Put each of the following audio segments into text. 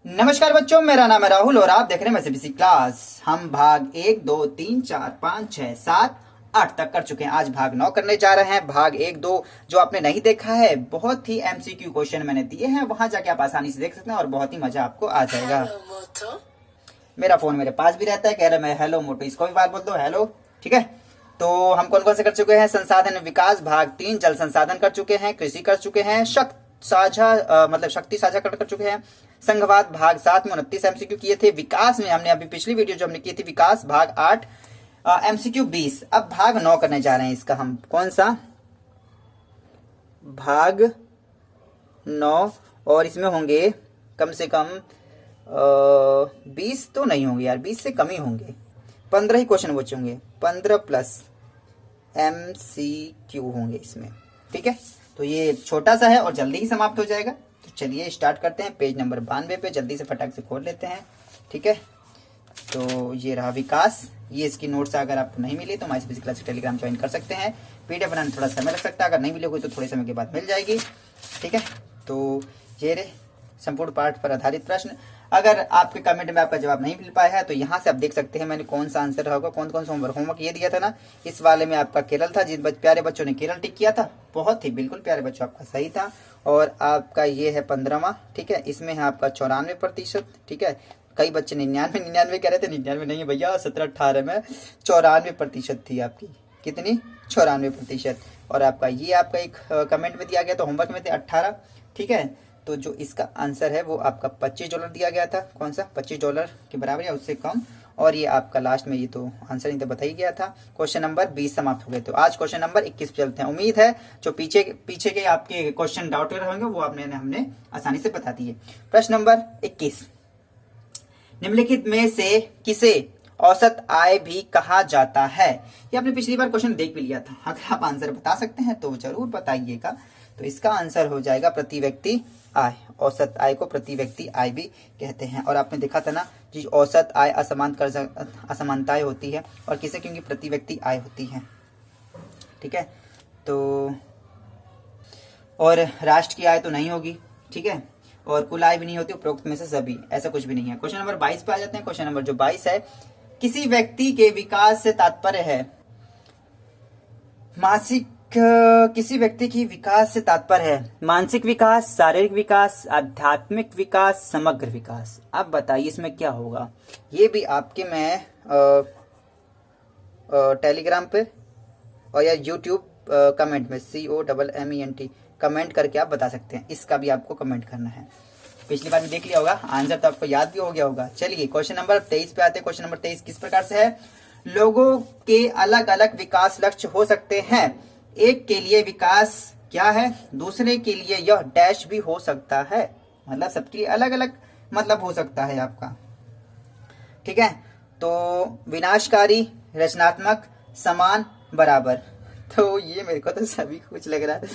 नमस्कार बच्चों, मेरा नाम है राहुल और आप देख रहे हैं मैथमेटिक्स क्लास। हम भाग 1, 2, 3, 4, 5, 6, 7, 8 तक कर चुके हैं। आज भाग 9 करने जा रहे हैं। भाग 1, 2 जो आपने नहीं देखा है, बहुत ही एमसीक्यू क्वेश्चन मैंने दिए हैं, वहां जाके आप आसानी से देख सकते हैं और बहुत ही मजा आपको आ जाएगा। मेरा फोन मेरे पास भी रहता है, कह रहा मैं हेलो मोटो, इसको भी बात बोल दो हेलो। ठीक है, तो हम कौन कौन से कर चुके हैं? संसाधन विकास भाग 3, जल संसाधन कर चुके हैं, कृषि कर चुके हैं, शक्ति साझा कर चुके हैं, संघवाद भाग 7 में 29 एमसीक्यू किए थे। विकास में हमने अभी पिछली वीडियो जो हमने की थी विकास भाग 8 एमसीक्यू 20। अब भाग 9 करने जा रहे हैं। इसका हम कौन सा भाग 9, और इसमें होंगे कम से कम 20 तो नहीं होंगे यार, 20 से कम ही होंगे, 15 ही क्वेश्चन बचेंगे, 15 प्लस एमसीक्यू होंगे इसमें। ठीक है, तो ये छोटा सा है और जल्दी ही समाप्त हो जाएगा। तो चलिए स्टार्ट करते हैं। पेज नंबर 92 पे जल्दी से फटाक से खोल लेते हैं। ठीक है, तो ये रहा विकास। ये इसकी नोट्स अगर आपको नहीं मिली तो मैथमेटिक्स क्लास टेलीग्राम ज्वाइन कर सकते हैं। पीडीएफ बनाने थोड़ा समय लग सकता है, अगर नहीं मिली होगी तो थोड़े समय के बाद मिल जाएगी। ठीक है, तो ये रहे संपूर्ण पाठ पर आधारित प्रश्न। अगर आपके कमेंट में आपका जवाब नहीं मिल पाया है तो यहाँ से आप देख सकते हैं मैंने कौन सा आंसर होगा, कौन कौन सा होमवर्क ये दिया था ना। इस वाले में आपका केरल था, जिन प्यारे बच्चों ने केरल टिक किया था, बहुत ही बिल्कुल प्यारे बच्चों आपका सही था। और आपका ये है 15वां। ठीक है, इसमें है आपका 94%। ठीक है, कई बच्चे 99 कह रहे थे, 99 नहीं है भैया, 17-18 में 94% थी आपकी। कितनी? 94%। और आपका ये आपका एक कमेंट में दिया गया, तो होमवर्क में थे 18। ठीक है, तो जो इसका आंसर है वो आपका $25 दिया गया था। कौन सा? $25 के बराबर या उससे कम। और ये आपका लास्ट में ये तो आंसर नहीं तो बता ही गया था। क्वेश्चन नंबर 20 समाप्त हो गए। तो आज क्वेश्चन नंबर 21 पे चलते हैं। उम्मीद है जो पीछे के आपके क्वेश्चन डाउट होंगे वो हमने आसानी से बता दिए। प्रश्न नंबर 21, निम्नलिखित में से किसे औसत आय भी कहा जाता है? ये आपने पिछली बार क्वेश्चन देख भी लिया था। अगर आप आंसर बता सकते हैं तो जरूर बताइएगा। तो इसका आंसर हो जाएगा प्रति व्यक्ति आय। औसत आय को प्रति व्यक्ति आय भी कहते हैं। और आपने देखा था ना जी, औसत आय असमानताएं होती है और किसे? क्योंकि प्रति व्यक्ति आय होती है। ठीक है, तो और राष्ट्र की आय तो नहीं होगी। ठीक है, और कुल आय भी नहीं होती, उपरोक्त में से सभी, ऐसा कुछ भी नहीं है। क्वेश्चन नंबर 22 पे आ जाते हैं। क्वेश्चन नंबर जो 22 है, किसी व्यक्ति के विकास से तात्पर्य है किसी व्यक्ति की विकास से तात्पर्य है मानसिक विकास, शारीरिक विकास, आध्यात्मिक विकास, समग्र विकास। आप बताइए इसमें क्या होगा? ये भी आपके मैं टेलीग्राम पे और या यूट्यूब कमेंट में COMMENT कमेंट करके आप बता सकते हैं। इसका भी आपको कमेंट करना है। पिछली बार भी देख लिया होगा, आंसर तो आपको याद भी हो गया होगा। चलिए क्वेश्चन नंबर 23 पे आते हैं। क्वेश्चन नंबर 23 किस प्रकार से है? लोगों के अलग अलग विकास लक्ष्य हो सकते हैं। एक के लिए विकास क्या है, दूसरे के लिए यह डैश भी हो सकता है। मतलब सबके लिए अलग अलग मतलब हो सकता है आपका। ठीक है, तो विनाशकारी, रचनात्मक, समान, बराबर। तो ये मेरे को तो सभी कुछ लग रहा है।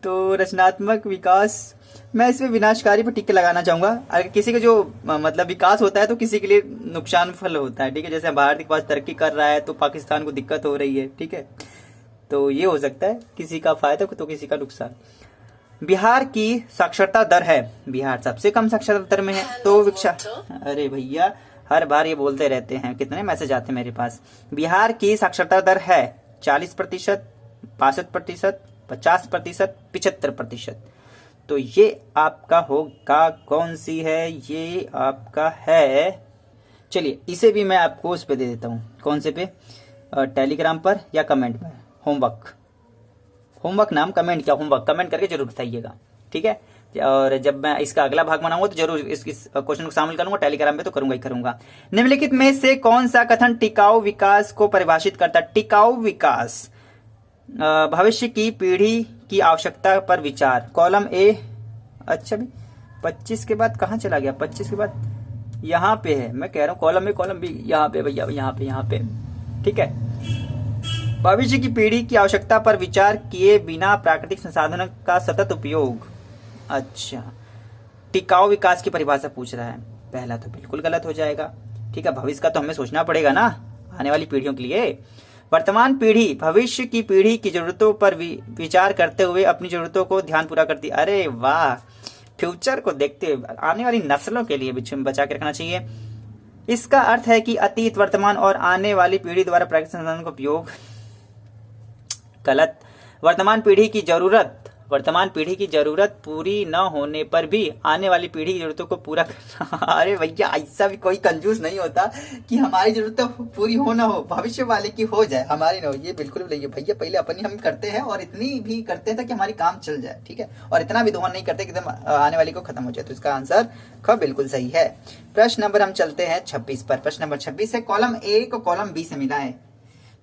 तो रचनात्मक विकास, मैं इसमें विनाशकारी पर टिक लगाना चाहूंगा। अगर किसी का जो मतलब विकास होता है तो किसी के लिए नुकसान फल होता है। ठीक है, जैसे भारत के पास तरक्की कर रहा है तो पाकिस्तान को दिक्कत हो रही है। ठीक है, तो ये हो सकता है, किसी का फायदा तो किसी का नुकसान। बिहार की साक्षरता दर है, बिहार सबसे कम साक्षरता दर में है। तो अरे भैया हर बार ये बोलते रहते हैं, कितने मैसेज आते हैं मेरे पास। बिहार की साक्षरता दर है 40%, 62%, 50%, 75%। तो ये आपका होगा कौन सी है? ये आपका है, चलिए इसे भी मैं आपको उस पे दे देता हूँ। कौन से पे? टेलीग्राम पर या कमेंट पर। होमवर्क नाम कमेंट, क्या होमवर्क कमेंट करके जरूर बताइएगा। ठीक है, और जब मैं इसका अगला भाग बनाऊंगा तो जरूर इस क्वेश्चन को शामिल करूंगा। टेलीग्राम पे तो करूंगा ही करूंगा। निम्नलिखित में से कौन सा कथन टिकाऊ विकास को परिभाषित करता है? टिकाऊ विकास, भविष्य की पीढ़ी की आवश्यकता पर विचार। Column A. अच्छा भी 25 के बाद कहाँ चला गया? 25 के बाद यहाँ पे है, मैं कह रहा हूँ कॉलम में, कॉलम भी यहाँ पे भैया, यहाँ पे। ठीक है, भविष्य की पीढ़ी की आवश्यकता पर विचार किए बिना प्राकृतिक संसाधनों का सतत उपयोग। अच्छा, टिकाऊ विकास की परिभाषा पूछ रहा है। पहला तो बिल्कुल गलत हो जाएगा। ठीक है, भविष्य का तो हमें सोचना पड़ेगा ना, आने वाली पीढ़ियों के लिए। वर्तमान पीढ़ी भविष्य की पीढ़ी की जरूरतों पर विचार करते हुए अपनी जरूरतों को ध्यान पूरा करती। अरे वाह, फ्यूचर को देखते हुए आने वाली नस्लों के लिए भी बचा के रखना चाहिए। इसका अर्थ है कि अतीत, वर्तमान और आने वाली पीढ़ी द्वारा प्राकृतिक संसाधन का उपयोग गलत। वर्तमान पीढ़ी की जरूरत पूरी न होने पर भी आने वाली पीढ़ी की जरूरतों को पूरा करना। अरे भैया, ऐसा भी कोई कंजूस नहीं होता कि हमारी जरूरत तो पूरी हो ना हो, भविष्य वाले की हो जाए, हमारी ना हो। ये बिल्कुल भी नहीं है भैया, पहले अपनी हम करते हैं और इतनी भी करते हैं कि हमारी काम चल जाए, ठीक है। और इतना भी दोहन नहीं करते कि एकदम आने वाली को खत्म हो जाए। तो इसका आंसर ख बिल्कुल सही है। प्रश्न नंबर हम चलते हैं 26 पर। प्रश्न नंबर 26 है, कॉलम ए को कॉलम बी से मिलाएं।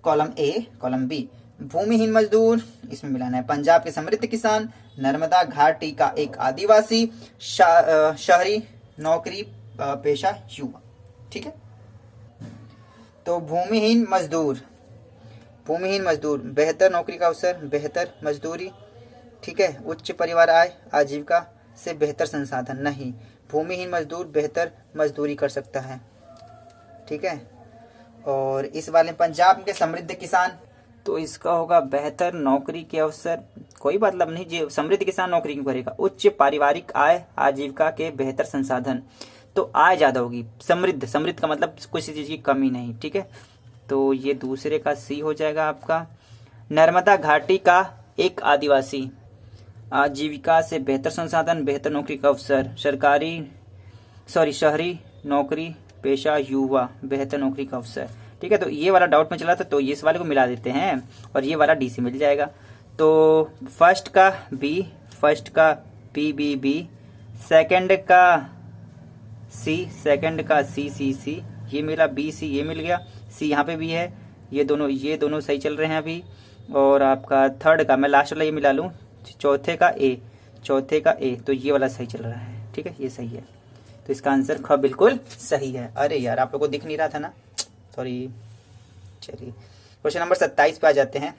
कॉलम ए कॉलम बी, भूमिहीन मजदूर, इसमें मिलाना है पंजाब के समृद्ध किसान, नर्मदा घाटी का एक आदिवासी, शहरी नौकरी पेशा युवा, ठीक है। तो भूमिहीन मजदूर बेहतर नौकरी का अवसर, बेहतर मजदूरी, ठीक है। उच्च परिवार आय, आजीविका से बेहतर संसाधन नहीं। भूमिहीन मजदूर बेहतर मजदूरी कर सकता है, ठीक है। और इस वाले पंजाब के समृद्ध किसान, तो इसका होगा बेहतर नौकरी के अवसर। कोई मतलब नहीं, जो समृद्ध किसान नौकरी क्यों करेगा। उच्च पारिवारिक आय, आजीविका के बेहतर संसाधन, तो आय ज्यादा होगी। समृद्ध का मतलब किसी चीज की कमी नहीं, ठीक है। तो ये दूसरे का सी हो जाएगा आपका। नर्मदा घाटी का एक आदिवासी, आजीविका से बेहतर संसाधन, बेहतर नौकरी का अवसर, शहरी नौकरी पेशा युवा, बेहतर नौकरी का अवसर, ठीक है। तो ये वाला डाउट में चला था, तो ये इस वाले को मिला देते हैं और ये वाला डी से मिल जाएगा। तो फर्स्ट का बी बी, सेकंड का सी, ये मिला बी सी, ये मिल गया, सी यहाँ पे भी है। ये दोनों सही चल रहे हैं अभी। और आपका थर्ड का मैं लास्ट वाला ये मिला लूँ, चौथे का ए, तो ये वाला सही चल रहा है, ठीक है, ये सही है। तो इसका आंसर ख बिल्कुल सही है। अरे यार, आप लोगों को दिख नहीं रहा था ना, सॉरी। चलिए क्वेश्चन नंबर 27 पे आ जाते हैं।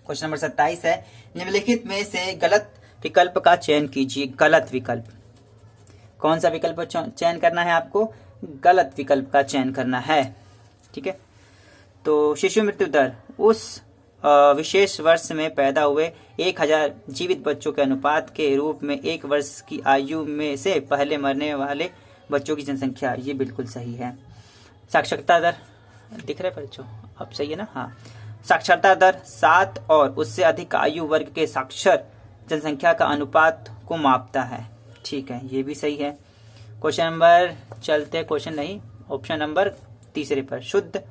क्वेश्चन नंबर 27 है, निम्नलिखित में से गलत विकल्प का चयन कीजिए। गलत विकल्प, कौन सा विकल्प चयन करना है आपको? गलत विकल्प का चयन करना है, ठीक है। तो शिशु मृत्यु दर उस विशेष वर्ष में पैदा हुए 1000 जीवित बच्चों के अनुपात के रूप में 1 वर्ष की आयु में से पहले मरने वाले बच्चों की जनसंख्या, ये बिल्कुल सही है। साक्षरता दर दिख रहा है बच्चों, अब सही है ना? हाँ, साक्षरता दर 7 और उससे अधिक आयु वर्ग के साक्षर जनसंख्या का अनुपात को मापता है, ठीक है, ये भी सही है। क्वेश्चन नंबर चलते, क्वेश्चन नहीं, ऑप्शन नंबर तीसरे पर, शुद्ध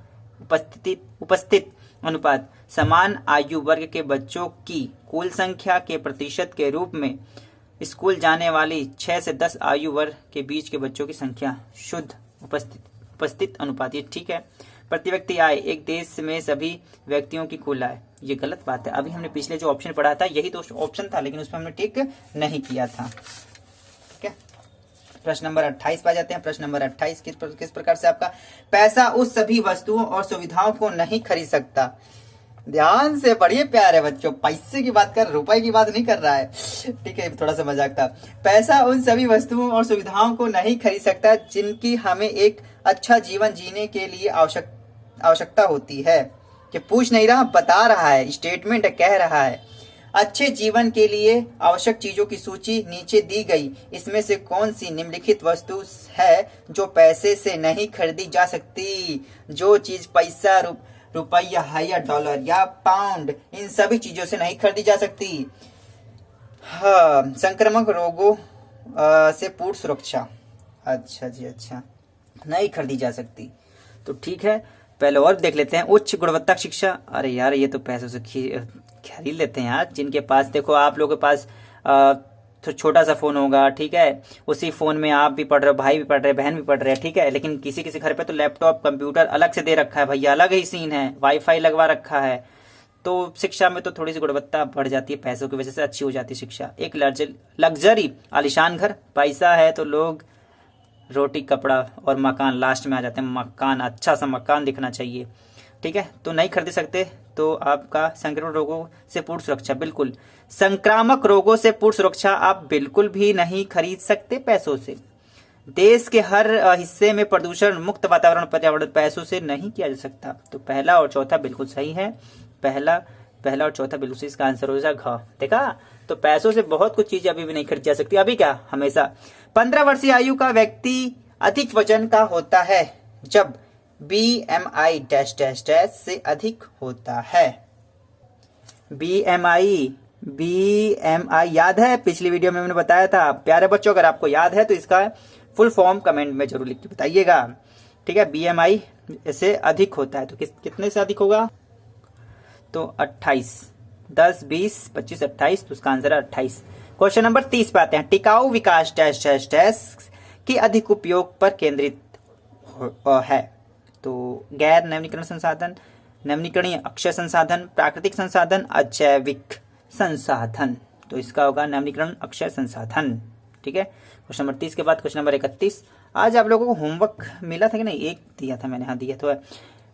उपस्थित अनुपात समान आयु वर्ग के बच्चों की कुल संख्या के प्रतिशत के रूप में स्कूल जाने वाली 6 से 10 आयु वर्ग के बीच के बच्चों की संख्या, शुद्ध उपस्थित अनुपात, ये ठीक है। प्रति व्यक्ति आय एक देश में सभी व्यक्तियों की कुल आय, ये गलत बात है। अभी हमने पिछले जो ऑप्शन पढ़ा था यही तो ऑप्शन था, लेकिन उसमें हमने टिक नहीं किया था, ठीक है। प्रश्न नंबर 28 पे आ जाते हैं। प्रश्न नंबर 28 किस प्रकार से आपका, पैसा उस सभी वस्तुओं और सुविधाओं को नहीं खरीद सकता। ध्यान से पढ़िए प्यारे बच्चों, पैसे की बात कर, रुपए की बात नहीं कर रहा है, ठीक है, थोड़ा सा मजाक था। पैसा उन सभी वस्तुओं और सुविधाओं को नहीं खरीद सकता जिनकी हमें एक अच्छा जीवन जीने के लिए आवश्यकता होती है। कि पूछ नहीं रहा, बता रहा है, स्टेटमेंट कह रहा है। अच्छे जीवन के लिए आवश्यक चीजों की सूची नीचे दी गई, इसमें से कौन सी निम्नलिखित वस्तु है जो पैसे से नहीं खरीदी जा सकती? जो चीज पैसा, रुपया है या डॉलर या पाउंड, इन सभी चीजों से नहीं खरीदी जा सकती। हाँ, संक्रामक रोगों से पूर्ण सुरक्षा, अच्छा जी, अच्छा, नहीं खरीदी जा सकती, तो ठीक है। पहले और देख लेते हैं, उच्च गुणवत्ता शिक्षा। अरे यार, ये तो पैसों से खरीद लेते हैं यार, जिनके पास, देखो आप लोगों के पास तो छोटा सा फोन होगा, ठीक है, उसी फोन में आप भी पढ़ रहे हो, भाई भी पढ़ रहे, बहन भी पढ़ रहे हैं, ठीक है। लेकिन किसी किसी घर पे तो लैपटॉप कंप्यूटर अलग से दे रखा है भैया, अलग ही सीन है, वाईफाई लगवा रखा है। तो शिक्षा में तो थोड़ी सी गुणवत्ता बढ़ जाती है, पैसों की वजह से अच्छी हो जाती है शिक्षा। एक लग्जरी आलिशान घर, पैसा है तो लोग रोटी कपड़ा और मकान लास्ट में आ जाते हैं, मकान, अच्छा सा मकान दिखना चाहिए, ठीक है, तो नहीं खरीद सकते। तो आपका संक्रामक रोगों से पूर्ण सुरक्षा, बिल्कुल संक्रामक रोगों से पूर्ण सुरक्षा आप बिल्कुल भी नहीं खरीद सकते पैसों से। देश के हर हिस्से में प्रदूषण मुक्त वातावरण, पर्यावरण पैसों से नहीं किया जा सकता। तो पहला और चौथा बिल्कुल सही है, पहला पहला और चौथा बिल्कुल इसका आंसर हो जाएगा घ। देखा, तो पैसों से बहुत कुछ चीजें अभी भी नहीं खरीदी जा सकती। अभी क्या, हमेशा 15 वर्षीय आयु का व्यक्ति अधिक वजन का होता है जब BMI डैश डैश डैश से अधिक होता है। BMI याद है, पिछली वीडियो में मैंने बताया था। प्यारे बच्चों, अगर आपको याद है तो इसका फुल फॉर्म कमेंट में जरूर लिख के बताइएगा। ठीक है, BMI से अधिक होता है तो कितने से अधिक होगा? तो 28, 10, 20, 25, 28, तो उसका आंसर है 28। क्वेश्चन नंबर 30 पे आते हैं। टिकाऊ विकास डैश डैश डैश के अधिक उपयोग पर केंद्रित है। तो गैर नवीनीकरण संसाधन, नवीनीकरणीय अक्षय संसाधन, प्राकृतिक संसाधन, अजैविक संसाधन। तो इसका होगा नवीनीकरण अक्षय संसाधन। ठीक है, क्वेश्चन नंबर 30 के बाद क्वेश्चन नंबर 31। आज आप लोगों को होमवर्क मिला था कि नहीं? एक दिया था मैंने, हाँ दिया तो है।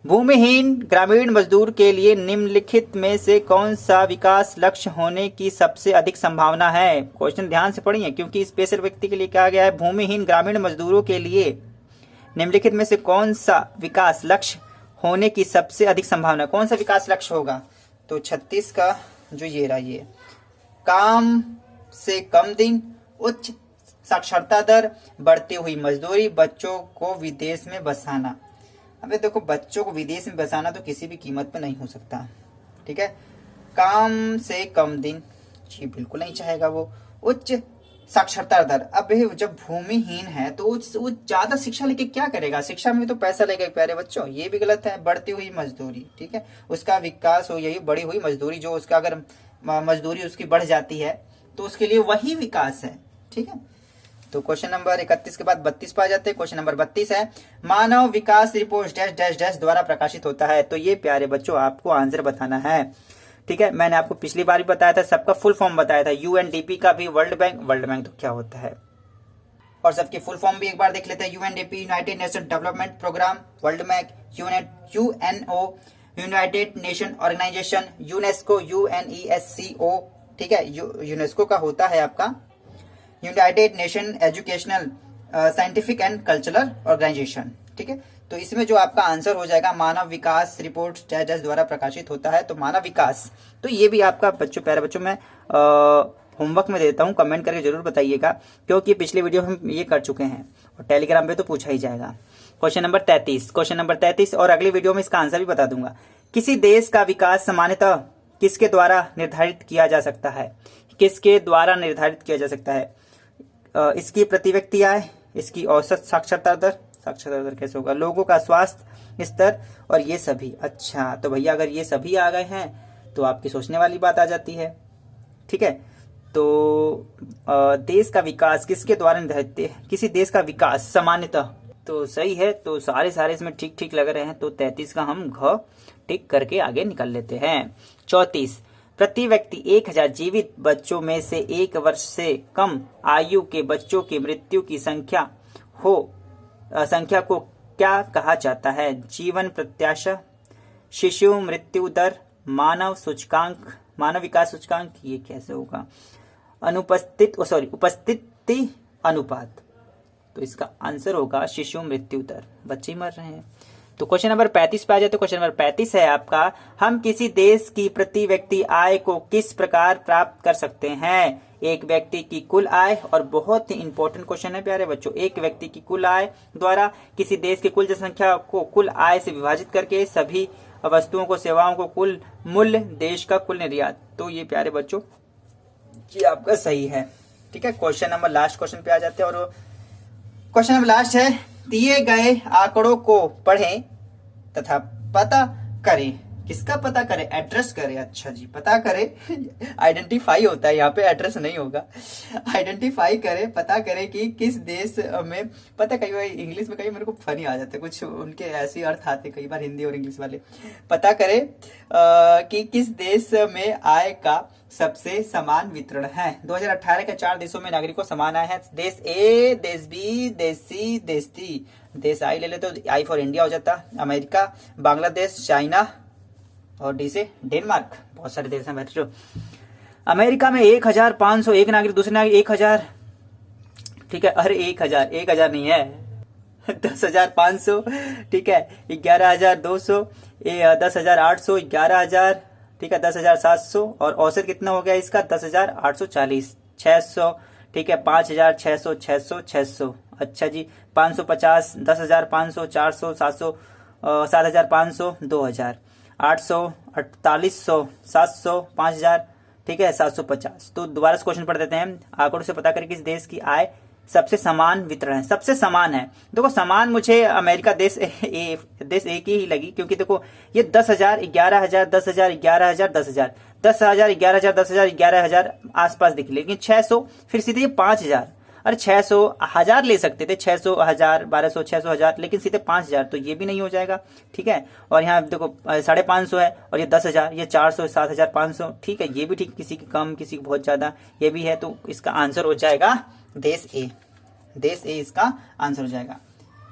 भूमिहीन ग्रामीण मजदूर के लिए निम्नलिखित में से कौन सा विकास लक्ष्य होने की सबसे अधिक संभावना है? क्वेश्चन ध्यान से पढ़िए, क्योंकि स्पेशल व्यक्ति के लिए कहा गया है भूमिहीन ग्रामीण मजदूरों के लिए निम्नलिखित में से कौन सा विकास लक्ष्य होने की सबसे अधिक संभावना। कौन सा विकास लक्ष्य होगा? तो 36 का जो ये रहा, ये काम से कम दिन, उच्च साक्षरता दर, बढ़ती हुई मजदूरी, बच्चों को विदेश में बसाना। अबे देखो, बच्चों को विदेश में बसाना तो किसी भी कीमत पे नहीं हो सकता। ठीक है, काम से कम दिन, जी बिल्कुल नहीं चाहेगा वो। उच्च साक्षरता दर, अब जब भूमिहीन है तो वो ज्यादा शिक्षा लेके क्या करेगा? शिक्षा में तो पैसा लगेगा प्यारे बच्चों, ये भी गलत है। बढ़ती हुई मजदूरी, ठीक है, उसका विकास हो यही बढ़ी हुई मजदूरी, जो उसका अगर मजदूरी उसकी बढ़ जाती है तो उसके लिए वही विकास है। ठीक है, तो क्वेश्चन नंबर 31 के बाद 32 पे आ जाते हैं। क्वेश्चन नंबर 32 है, मानव विकास रिपोर्ट डैश डैश डैश द्वारा प्रकाशित होता है। तो ये प्यारे बच्चों आपको आंसर बताना है। ठीक है, मैंने आपको पिछली बार भी बताया था, सबका फुल फॉर्म बताया था, UNDP का भी, वर्ल्ड बैंक तो क्या होता है, और सबकी फुल फॉर्म भी एक बार देख लेते हैं। UNDP United Nation development programme, world bank UNO United Nation organisation, UNESCO UNESCO। ठीक है, यूनेस्को का होता है आपका United Nation educational scientific and cultural organisation. ठीक है, तो इसमें जो आपका आंसर हो जाएगा मानव विकास रिपोर्ट डैश डैश द्वारा प्रकाशित होता है। तो मानव विकास, तो ये भी आपका बच्चों, प्यारे बच्चों, मैं होमवर्क में देता हूँ, कमेंट करके जरूर बताइएगा, क्योंकि पिछले वीडियो हम ये कर चुके हैं और टेलीग्राम पे तो पूछा ही जाएगा। क्वेश्चन नंबर 33, और अगली वीडियो में इसका आंसर भी बता दूंगा। किसी देश का विकास सामान्यतः किसके द्वारा निर्धारित किया जा सकता है? किसके द्वारा निर्धारित किया जा सकता है? इसकी प्रति व्यक्ति आय, इसकी औसत साक्षरता दर कैसे होगा, लोगों का स्वास्थ्य स्तर, और ये सभी। अच्छा, तो भैया अगर ये सभी आ गए हैं तो आपकी सोचने वाली बात आ जाती है। ठीक है, तो देश का विकास किसके द्वारा निर्धारित है? किसी देश का विकास सामान्यतः, तो सही है। तो सारे इसमें ठीक ठीक लग रहे हैं, तो 33 का हम घ टिक करके आगे निकल लेते हैं। 34, प्रति व्यक्ति 1000 जीवित बच्चों में से 1 वर्ष से कम आयु के बच्चों की मृत्यु की संख्या को क्या कहा जाता है? जीवन प्रत्याशा, शिशु मृत्यु दर, मानव विकास सूचकांक, ये कैसे होगा? उपस्थिति अनुपात। तो इसका आंसर होगा शिशु मृत्यु दर, बच्चे मर रहे हैं। तो क्वेश्चन नंबर 35 पे आ जाते। क्वेश्चन नंबर 35 है आपका, हम किसी देश की प्रति व्यक्ति आय को किस प्रकार प्राप्त कर सकते हैं? एक व्यक्ति की कुल आय, और बहुत ही इंपॉर्टेंट क्वेश्चन है प्यारे बच्चों, एक व्यक्ति की कुल आय द्वारा किसी देश की कुल जनसंख्या को कुल आय से विभाजित करके सभी वस्तुओं को, सेवाओं को कुल मूल्य, देश का कुल निर्यात। तो ये प्यारे बच्चों ये आपका सही है। ठीक है, क्वेश्चन नंबर लास्ट क्वेश्चन पे आ जाते हैं, और क्वेश्चन नंबर लास्ट है, दिए गए आंकड़ों को पढ़ें तथा पता करें। किसका पता करें? एड्रेस करें। अच्छा जी, पता करें आइडेंटिफाई होता है यहाँ पे, एड्रेस नहीं होगा। आइडेंटिफाई करें, पता करें कि किस देश में, पता कई बार इंग्लिश में कई मेरे को फनी आ जाते हैं, कुछ उनके ऐसे अर्थ आते कई बार हिंदी और इंग्लिश वाले। पता करें कि किस देश में आय का सबसे समान वितरण है। 2018 के 4 देशों में नागरिकों समान आय है। देश ए, देश बी, देश सी, देश डी। देश आई ले लेते तो आई फॉर इंडिया हो जाता, अमेरिका, बांग्लादेश, चाइना, और डी से डेनमार्क। बहुत सारे देश हैं बच्चों। अमेरिका में 1500 एक नागरिक, दूसरे नागरिक 1000। ठीक है, अरे 1000 नहीं है 10,500। ठीक है, 11,200, 10,800, 11,000, ठीक है 10,700 और औसत कितना हो गया इसका 10,840, 600, ठीक है 5,600, 600, 600, अच्छा जी 550, 10,500, 400, 700, 7,500, 2,000, 800, 4,800, 700, 5,000, ठीक है 750। तो दोबारा से क्वेश्चन पढ़ देते हैं। आंकड़ों से पता करें किस देश की आय सबसे समान वितरण है। सबसे समान है, देखो समान मुझे अमेरिका देश एक ही लगी, क्योंकि देखो ये 10,000, 11,000, 10,000, 11,000, 10,000, 10,000, 11,000, 10,000, 11,000 आसपास दिख, लेकिन 600 फिर सीधे ये 5,000, अरे 600 1000 ले सकते थे, 600 1000 1200 600 1000, लेकिन सीधे 5,000 तो ये भी नहीं हो जाएगा, ठीक है। और यहाँ देखो 550 है और ये 10,000, ये 400 7,500, ठीक है, ये भी ठीक, किसी की कम किसी की बहुत ज्यादा, ये भी है। तो इसका आंसर हो जाएगा देश ए, देश ए इसका आंसर हो जाएगा,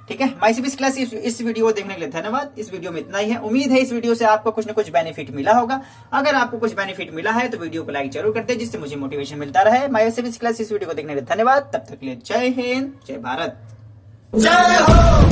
ठीक है। माय सीबीएसई क्लास इस वीडियो को देखने के लिए धन्यवाद। इस वीडियो में इतना ही है। उम्मीद है इस वीडियो से आपको कुछ ना कुछ बेनिफिट मिला होगा। अगर आपको कुछ बेनिफिट मिला है तो वीडियो को लाइक जरूर कर दे, जिससे मुझे मोटिवेशन मिलता रहे। माय सीबीएसई क्लास इस वीडियो को देखने के लिए धन्यवाद। तब तक के लिए जय हिंद, जय भारत, जय हो।